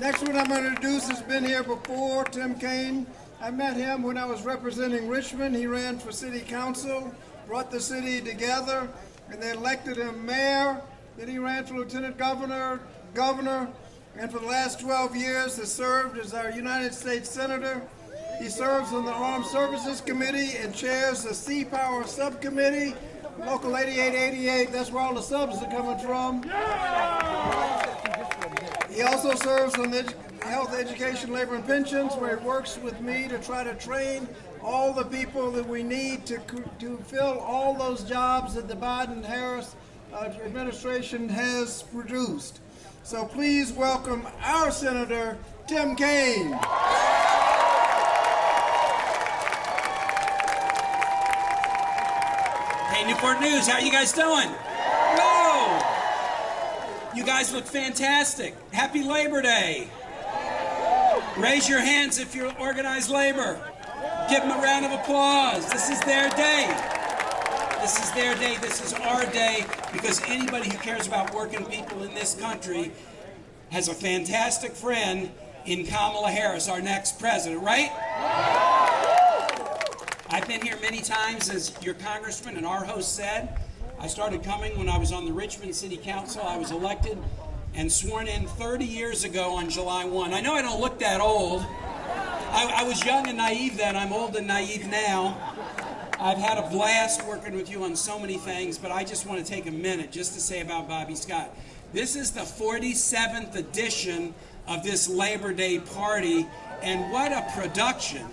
Next one I'm going to introduce has been here before, Tim Kaine. I met him when I was representing Richmond. He ran for city council, brought the city together, and they elected him mayor. Then he ran for lieutenant governor, and for the last 12 years has served as our United States Senator. He serves on the Armed Services Committee and chairs the Sea Power Subcommittee. Local 8888, that's where all the subs are coming from. He also serves on the Health, Education, Labor, and Pensions, where he works with me to try to train all the people that we need to fill all those jobs that the Biden-Harris administration has produced. So please welcome our Senator, Tim Kaine. Hey, Newport-News, how you guys doing? Whoa! You guys look fantastic. Happy Labor Day. Raise your hands if you're organized labor. Give them a round of applause. This is their day. This is their day. This is our day, because anybody who cares about working people in this country has a fantastic friend in Kamala Harris, our next president, right? I've been here many times, as your congressman and our host said. I started coming when I was on the Richmond City Council. I was elected and sworn in 30 years ago on July 1. I know I don't look that old. I was young and naive then. I'm old and naive now. I've had a blast working with you on so many things, but I just want to take a minute just to say about Bobby Scott. This is the 47th edition of this Labor Day party, and what a production.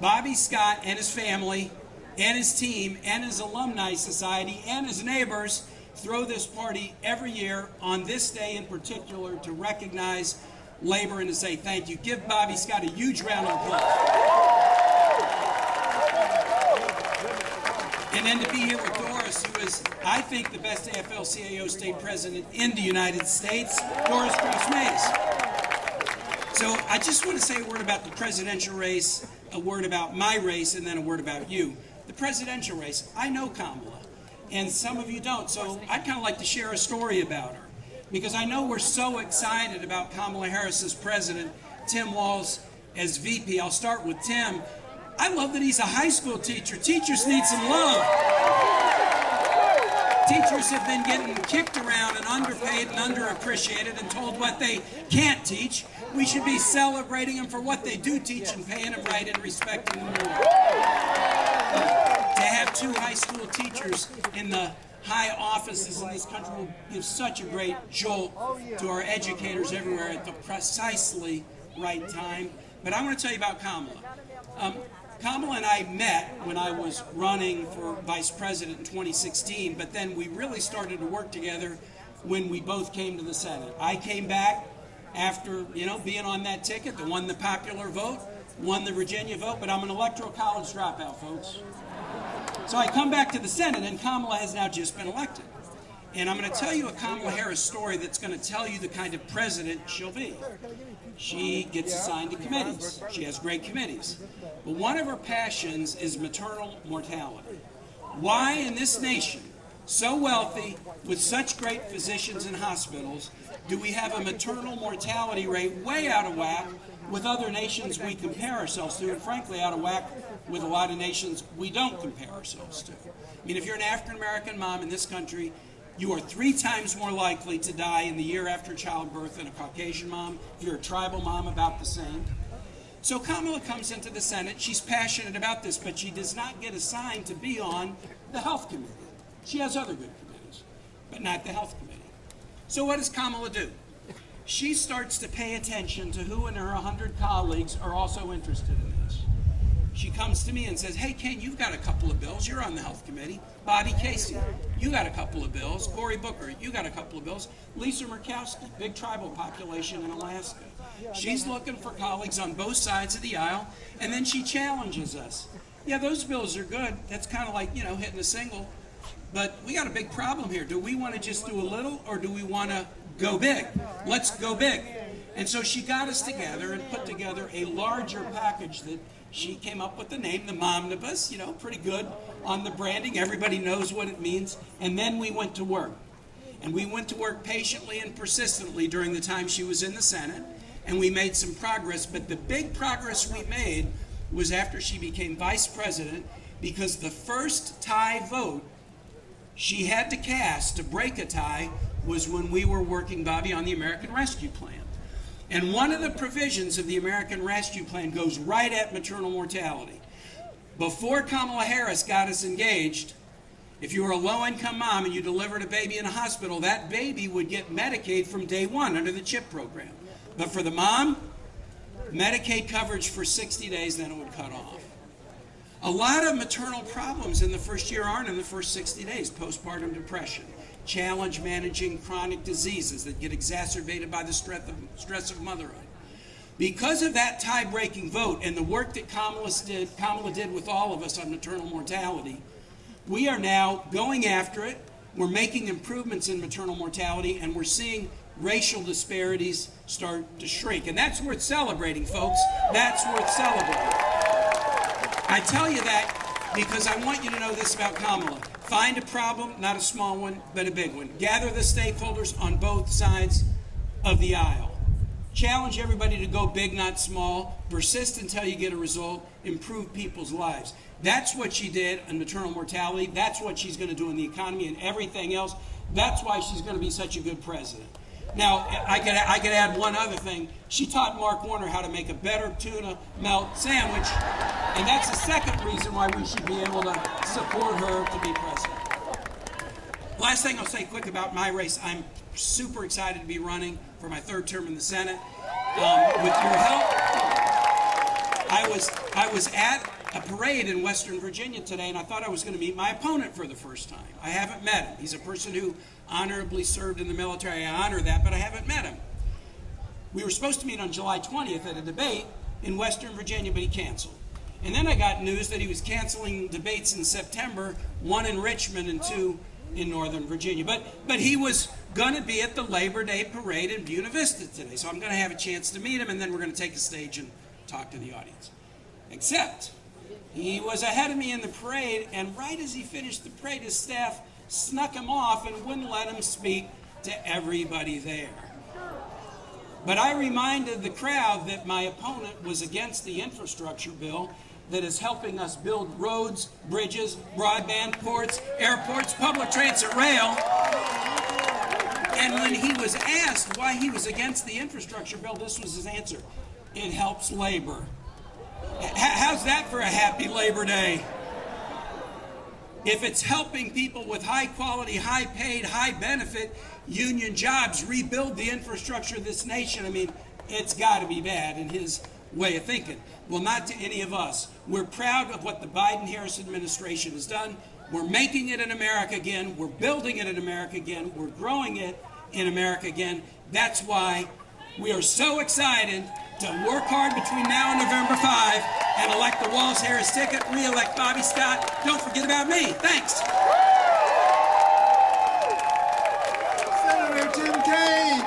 Bobby Scott and his family and his team and his alumni society and his neighbors throw this party every year on this day in particular to recognize labor and to say thank you. Give Bobby Scott a huge round of applause. And then to be here with Doris, who is, I think, the best AFL-CIO state president in the United States, Doris Cross-Mays. So I just want to say a word about the presidential race, a word about my race, and then a word about you. The presidential race, I know Kamala, and some of you don't, so I'd kind of like to share a story about her, because I know we're so excited about Kamala Harris as president, Tim Walz as VP. I'll start with Tim. I love that he's a high school teacher. Teachers need some love. Teachers have been getting kicked around and underpaid and underappreciated and told what they can't teach. We should be celebrating them for what they do teach and paying them right and respecting them more. To have two high school teachers in the high offices in this country will give such a great jolt to our educators everywhere at the precisely right time. But I want to tell you about Kamala. Kamala and I met when I was running for vice president in 2016, but then we really started to work together when we both came to the Senate. I came back after, being on that ticket that won the popular vote, won the Virginia vote, but I'm an electoral college dropout, folks. So I come back to the Senate, and Kamala has now just been elected. And I'm going to tell you a Kamala Harris story that's going to tell you the kind of president she'll be. She gets assigned to committees. She has great committees. But one of her passions is maternal mortality. Why in this nation, so wealthy, with such great physicians and hospitals, do we have a maternal mortality rate way out of whack with other nations we compare ourselves to, and frankly out of whack with a lot of nations we don't compare ourselves to? I mean, if you're an African-American mom in this country, you are 3 times more likely to die in the year after childbirth than a Caucasian mom. If you're a tribal mom, about the same. So Kamala comes into the Senate. She's passionate about this, but she does not get assigned to be on the Health Committee. She has other good committees, but not the Health Committee. So what does Kamala do? She starts to pay attention to who in her 100 colleagues are also interested in this. She comes to me and says, hey, Ken, you've got a couple of bills. You're on the Health Committee. Bobby Casey, you got a couple of bills. Cory Booker, you got a couple of bills. Lisa Murkowski, big tribal population in Alaska. She's looking for colleagues on both sides of the aisle, and then she challenges us. Yeah, those bills are good. That's kind of like, hitting a single. But we got a big problem here. Do we want to just do a little, or do we want to go big? Let's go big. And so she got us together and put together a larger package that she came up with the name, the Momnibus, pretty good on the branding. Everybody knows what it means. And then we went to work. And we went to work patiently and persistently during the time she was in the Senate. and we made some progress, but the big progress we made was after she became vice president, because the first tie vote she had to cast to break a tie was when we were working, Bobby, on the American Rescue Plan. And one of the provisions of the American Rescue Plan goes right at maternal mortality. Before Kamala Harris got us engaged, if you were a low-income mom and you delivered a baby in a hospital, that baby would get Medicaid from day one under the CHIP program. But for the mom, Medicaid coverage for 60 days, then it would cut off. A lot of maternal problems in the first year aren't in the first 60 days. Postpartum depression, challenge managing chronic diseases that get exacerbated by the stress of motherhood. Because of that tie-breaking vote and the work that Kamala did with all of us on maternal mortality, we are now going after it. We're making improvements in maternal mortality, and we're seeing racial disparities start to shrink. And that's worth celebrating, folks. That's worth celebrating. I tell you that because I want you to know this about Kamala. Find a problem, not a small one, but a big one. Gather the stakeholders on both sides of the aisle. Challenge everybody to go big, not small. Persist until you get a result. Improve people's lives. That's what she did on maternal mortality. That's what she's going to do in the economy and everything else. That's why she's going to be such a good president. Now, I could add one other thing. She taught Mark Warner how to make a better tuna melt sandwich, and that's the second reason why we should be able to support her to be president. Last thing I'll say quick about my race. I'm super excited to be running for my third term in the Senate. With your help, I was at a parade in Western Virginia today, and I thought I was going to meet my opponent for the first time. I haven't met him. He's a person who honorably served in the military. I honor that, but I haven't met him. We were supposed to meet on July 20th at a debate in Western Virginia, but he canceled. And then I got news that he was canceling debates in September, one in Richmond and two in Northern Virginia. But he was going to be at the Labor Day parade in Buena Vista today, so I'm going to have a chance to meet him, and then we're going to take a stage and talk to the audience. Except he was ahead of me in the parade, and right as he finished the parade, his staff snuck him off and wouldn't let him speak to everybody there. But I reminded the crowd that my opponent was against the infrastructure bill that is helping us build roads, bridges, broadband, ports, airports, public transit, rail. And when he was asked why he was against the infrastructure bill, this was his answer: it helps labor. How's that for a happy Labor Day? If it's helping people with high quality, high paid, high benefit union jobs rebuild the infrastructure of this nation, I mean, it's got to be bad in his way of thinking. Well, not to any of us. We're proud of what the Biden-Harris administration has done. We're making it in America again. We're building it in America again. We're growing it in America again. That's why we are so excited to work hard between now and November 5 and elect the Walz-Harris ticket, re-elect Bobby Scott. Don't forget about me. Thanks. Senator Tim Kaine.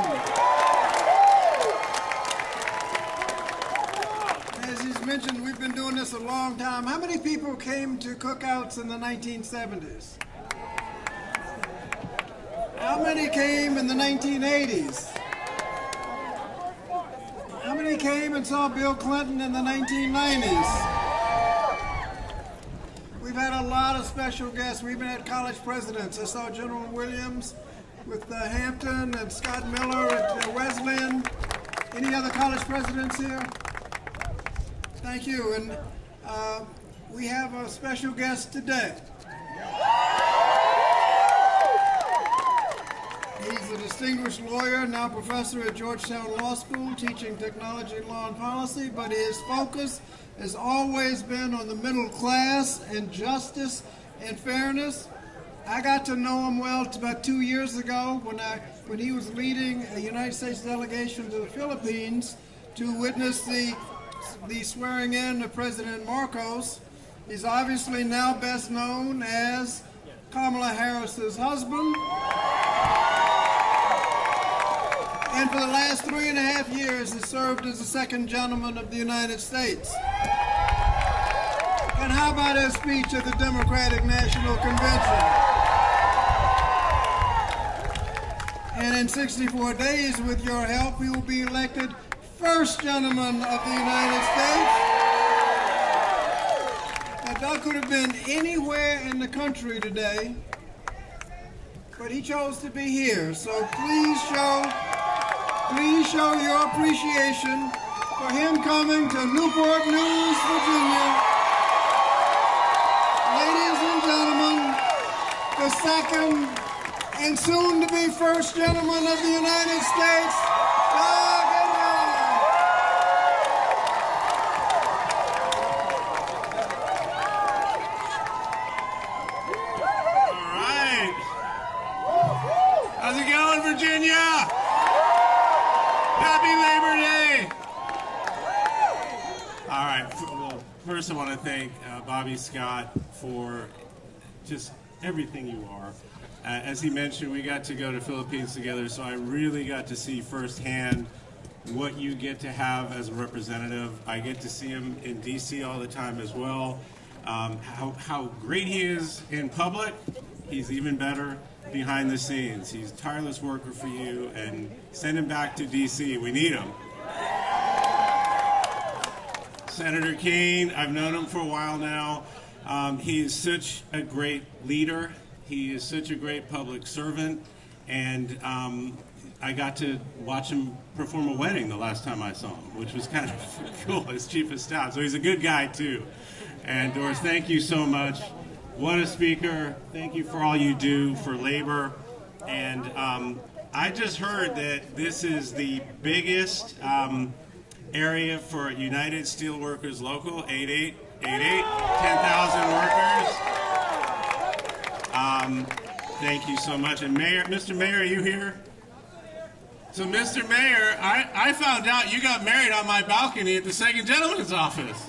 As he's mentioned, we've been doing this a long time. How many people came to cookouts in the 1970s? How many came in the 1980s? How many came and saw Bill Clinton in the 1990s? We've had a lot of special guests. We've had college presidents. I saw General Williams with Hampton and Scott Miller at Wesleyan. Any other college presidents here? Thank you. And we have a special guest today. He's a distinguished lawyer, now professor at Georgetown Law School, teaching technology, law, and policy, but his focus has always been on the middle class and justice and fairness. I got to know him well about 2 years ago when he was leading a United States delegation to the Philippines to witness the swearing in of President Marcos. He's obviously now best known as Kamala Harris's husband. And for the last 3.5 years has served as the Second Gentleman of the United States. And how about his speech at the Democratic National Convention? And in 64 days, with your help, he will be elected First Gentleman of the United States. Now, Doug could have been anywhere in the country today, but he chose to be here. So please show your appreciation for him coming to Newport News, Virginia. Ladies and gentlemen, the second and soon to be first gentleman of the United States, Doug Emhoff. All right. How's it going, Virginia? Happy Labor Day. All right. Well, first I want to thank Bobby Scott for just everything you are. As he mentioned, we got to go to Philippines together, so I really got to see firsthand what you get to have as a representative. I get to see him in D.C. all the time as well. How great he is in public, he's even better behind the scenes. He's a tireless worker for you, and send him back to D.C. We need him. Senator Kaine, I've known him for a while now. He is such a great leader. He is such a great public servant, and I got to watch him perform a wedding the last time I saw him, which was kind of cool, as chief of staff. So he's a good guy, too. And Doris, thank you so much. What a speaker. Thank you for all you do for labor. And I just heard that this is the biggest area for United Steelworkers Local, 8888, 10,000 workers. Thank you so much. And Mayor, Mr. Mayor, are you here? So, Mr. Mayor, I found out you got married on my balcony at the Second Gentleman's office.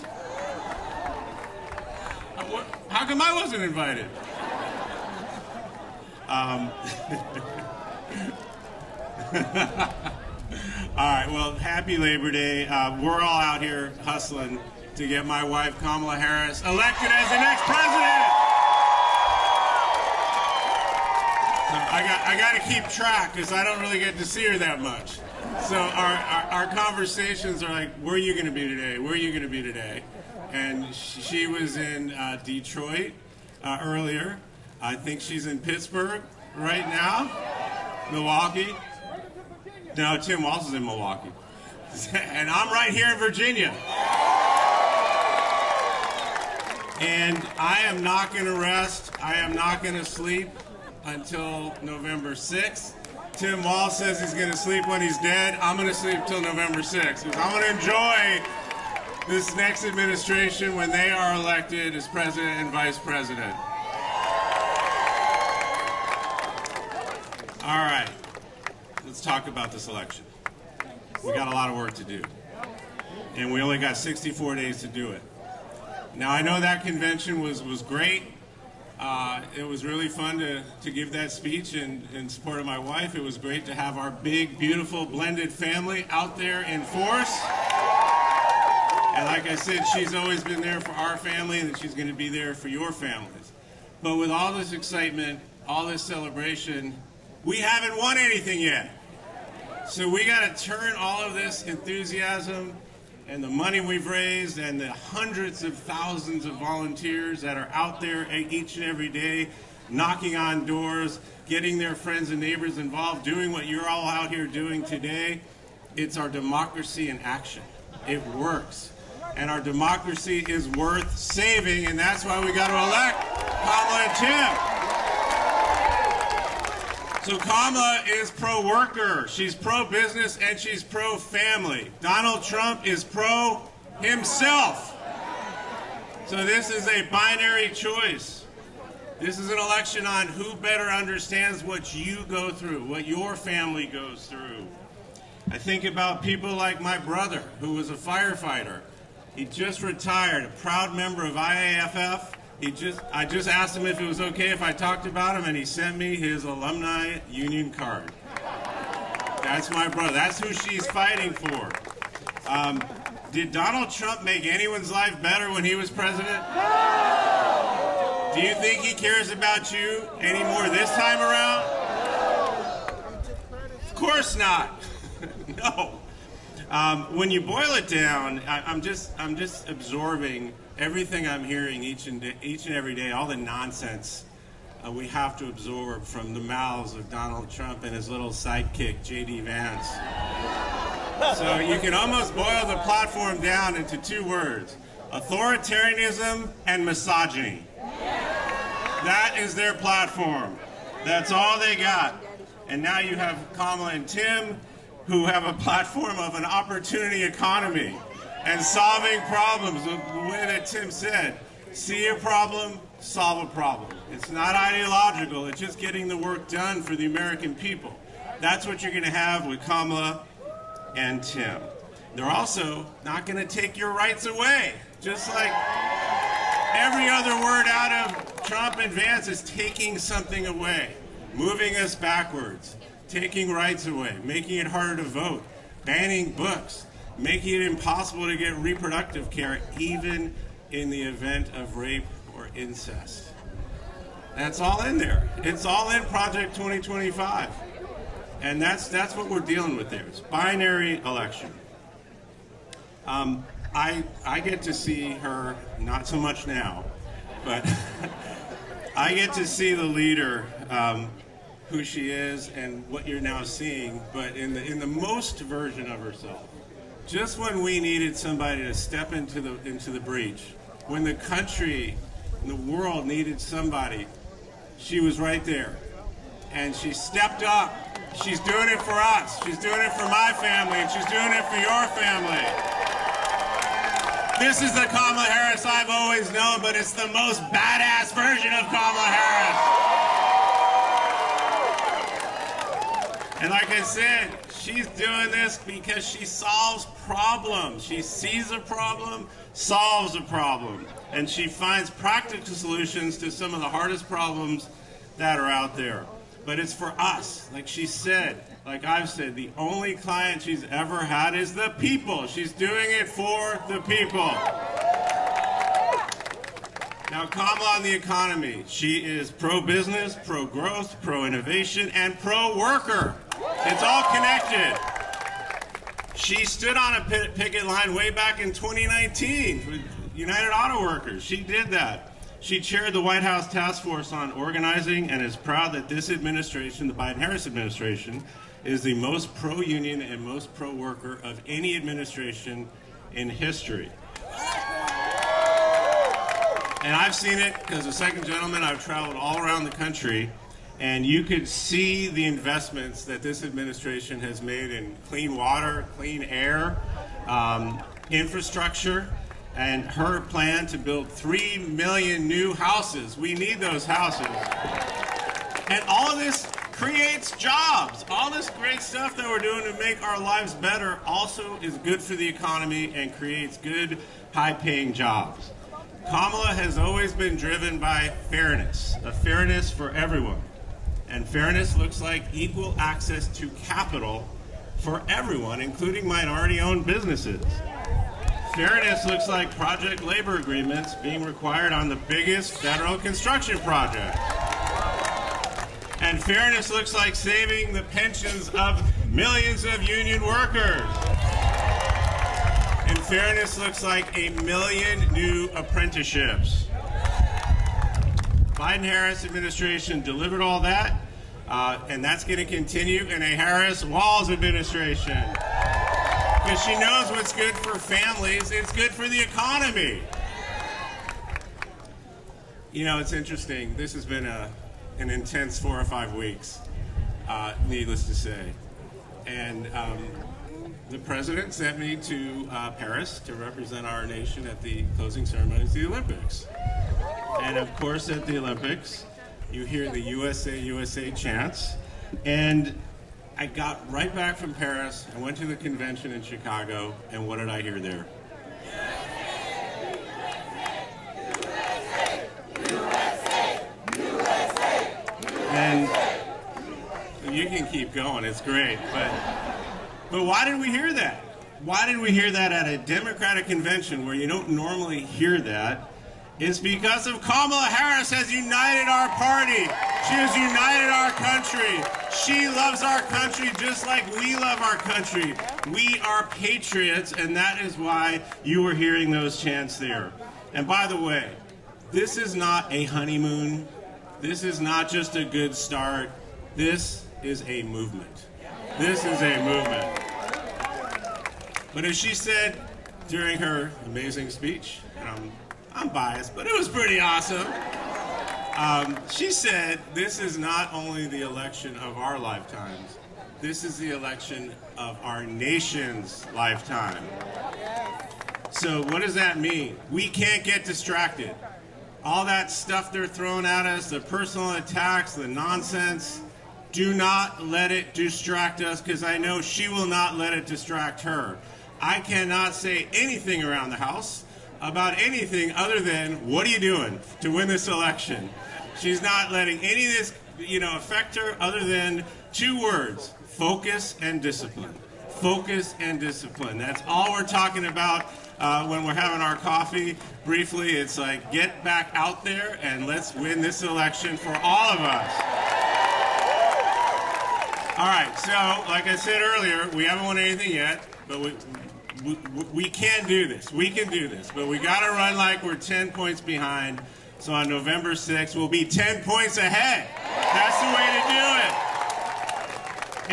How come I wasn't invited? All right, well, happy Labor Day. We're all out here hustling to get my wife, Kamala Harris, elected as the next president. I got to keep track because I don't really get to see her that much. So our conversations are like, where are you going to be today? Where are you going to be today? And she was in Detroit earlier. I think she's in Pittsburgh right now. Milwaukee. No, Tim Walz is in Milwaukee. And I'm right here in Virginia. And I am not going to rest. I am not going to sleep until November 6th. Tim Walz says he's going to sleep when he's dead. I'm going to sleep till November 6th. Because I'm going to enjoy this next administration when they are elected as president and vice president. All right. Let's talk about this election. We got a lot of work to do. And we only got 64 days to do it. Now, I know that convention was great. It was really fun to give that speech in support of my wife. It was great to have our big, beautiful, blended family out there in force. And like I said, she's always been there for our family, and she's going to be there for your families. But with all this excitement, all this celebration, we haven't won anything yet. So we got to turn all of this enthusiasm and the money we've raised and the hundreds of thousands of volunteers that are out there each and every day, knocking on doors, getting their friends and neighbors involved, doing what you're all out here doing today. It's our democracy in action. It works. And our democracy is worth saving, and that's why we got to elect Kamala and Tim. So Kamala is pro-worker, she's pro-business, and she's pro-family. Donald Trump is pro-himself. So this is a binary choice. This is an election on who better understands what you go through, what your family goes through. I think about people like my brother, who was a firefighter. He just retired, a proud member of IAFF. I just asked him if it was okay if I talked about him, and he sent me his alumni union card. That's my brother. That's who she's fighting for. Did Donald Trump make anyone's life better when he was president? No! Do you think he cares about you anymore this time around? Of course not. No. When you boil it down, I'm just absorbing everything I'm hearing each and every day, all the nonsense we have to absorb from the mouths of Donald Trump and his little sidekick, J.D. Vance. So you can almost boil the platform down into two words: authoritarianism and misogyny. That is their platform. That's all they got. And now you have Kamala and Tim, who have a platform of an opportunity economy and solving problems the way that Tim said. See a problem, solve a problem. It's not ideological, it's just getting the work done for the American people. That's what you're going to have with Kamala and Tim. They're also not going to take your rights away. Just like every other word out of Trump and Vance is taking something away, moving us backwards, taking rights away, making it harder to vote, banning books, making it impossible to get reproductive care, even in the event of rape or incest. That's all in there. It's all in Project 2025. And that's what we're dealing with there. It's binary election. I get to see her, not so much now, but I get to see the leader, who she is and what you're now seeing, but in the most version of herself. Just when we needed somebody to step into the breach, when the country and the world needed somebody, she was right there. And she stepped up. She's doing it for us. She's doing it for my family, and she's doing it for your family. This is the Kamala Harris I've always known, but it's the most badass version of Kamala Harris. And like I said, she's doing this because she solves problems. She sees a problem, solves a problem, and she finds practical solutions to some of the hardest problems that are out there. But it's for us. Like she said, like I've said, the only client she's ever had is the people. She's doing it for the people. Now, Kamala on the economy. She is pro-business, pro-growth, pro-innovation, and pro-worker. It's all connected. She stood on a picket line way back in 2019 with United Auto Workers. She did that. She chaired the White House Task Force on Organizing and is proud that this administration, the Biden-Harris administration, is the most pro-union and most pro-worker of any administration in history. And I've seen it because as Second Gentleman, I've traveled all around the country, and you could see the investments that this administration has made in clean water, clean air, infrastructure, and her plan to build 3 million new houses. We need those houses. And all of this creates jobs. All this great stuff that we're doing to make our lives better also is good for the economy and creates good, high-paying jobs. Kamala has always been driven by fairness, a fairness for everyone. And fairness looks like equal access to capital for everyone, including minority-owned businesses. Fairness looks like project labor agreements being required on the biggest federal construction project. And fairness looks like saving the pensions of millions of union workers. And fairness looks like 1 million new apprenticeships. Biden-Harris administration delivered all that, and that's going to continue in a Harris-Walz administration. Because she knows what's good for families, it's good for the economy. You know, it's interesting. This has been an intense 4 or 5 weeks, needless to say. And the president sent me to Paris to represent our nation at the closing ceremonies of the Olympics. And of course, at the Olympics, you hear the USA, USA chants. And I got right back from Paris. I went to the convention in Chicago, and what did I hear there? And you can keep going, it's great. But why did we hear that? Why did we hear that at a Democratic convention where you don't normally hear that? It's because of Kamala Harris has united our party. She has united our country. She loves our country just like we love our country. We are patriots, and that is why you were hearing those chants there. And by the way, this is not a honeymoon. This is not just a good start. This is a movement. This is a movement. But as she said during her amazing speech, I'm biased, but it was pretty awesome. She said, this is not only the election of our lifetimes, this is the election of our nation's lifetime. So what does that mean? We can't get distracted. All that stuff they're throwing at us, the personal attacks, the nonsense, do not let it distract us, because I know she will not let it distract her. I cannot say anything around the house about anything other than, what are you doing to win this election? She's not letting any of this, affect her other than 2 words: focus and discipline. Focus and discipline. That's all we're talking about when we're having our coffee. Briefly, it's like, get back out there and let's win this election for all of us. All right, so like I said earlier, we haven't won anything yet, but we can do this. We can do this, but we got to run like we're 10 points behind. So on November 6th, we'll be 10 points ahead. That's the way to do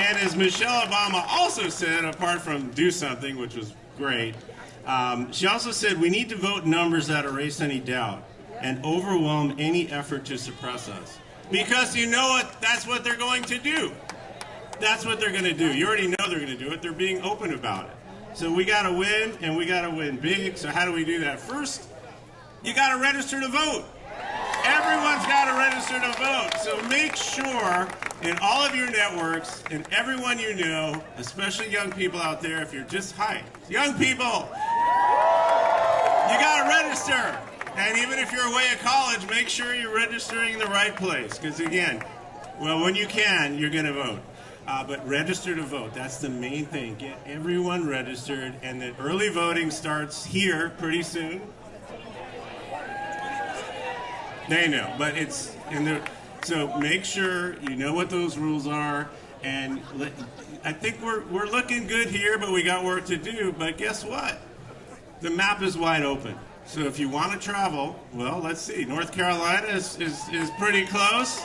it. And as Michelle Obama also said, apart from do something, which was great, she also said we need to vote numbers that erase any doubt and overwhelm any effort to suppress us. Because you know what? That's what they're going to do. That's what they're going to do. You already know they're going to do it. They're being open about it. So we got to win, and we got to win big. So how do we do that? First, you got to register to vote. Everyone's got to register to vote. So make sure in all of your networks and everyone you know, especially young people out there, if you're just young people, you got to register. And even if you're away at college, make sure you're registering in the right place. Because again, when you can, you're going to vote. But register to vote. That's the main thing. Get everyone registered. And then early voting starts here pretty soon. They know, but it's in the. So make sure you know what those rules are. And I think we're looking good here, but we got work to do. But guess what? The map is wide open. So if you want to travel, well, let's see. North Carolina is pretty close.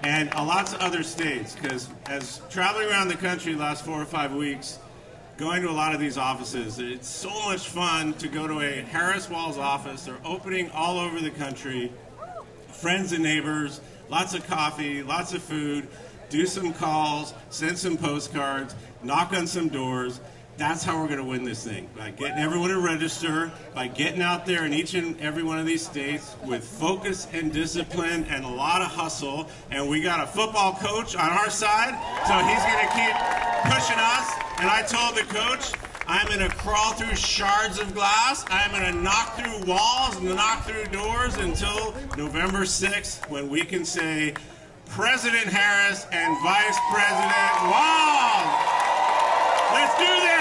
And lots of other states, because as traveling around the country the last 4 or 5 weeks, going to a lot of these offices, it's so much fun to go to a Harris-Walz office. They're opening all over the country. Friends and neighbors, lots of coffee, lots of food, do some calls, send some postcards, knock on some doors. That's how we're going to win this thing, by getting everyone to register, by getting out there in each and every one of these states with focus and discipline and a lot of hustle. And we got a football coach on our side, so he's going to keep pushing us. And I told the coach, I'm going to crawl through shards of glass. I'm going to knock through walls and knock through doors until November 6th, when we can say, President Harris and Vice President Walz. Let's do this.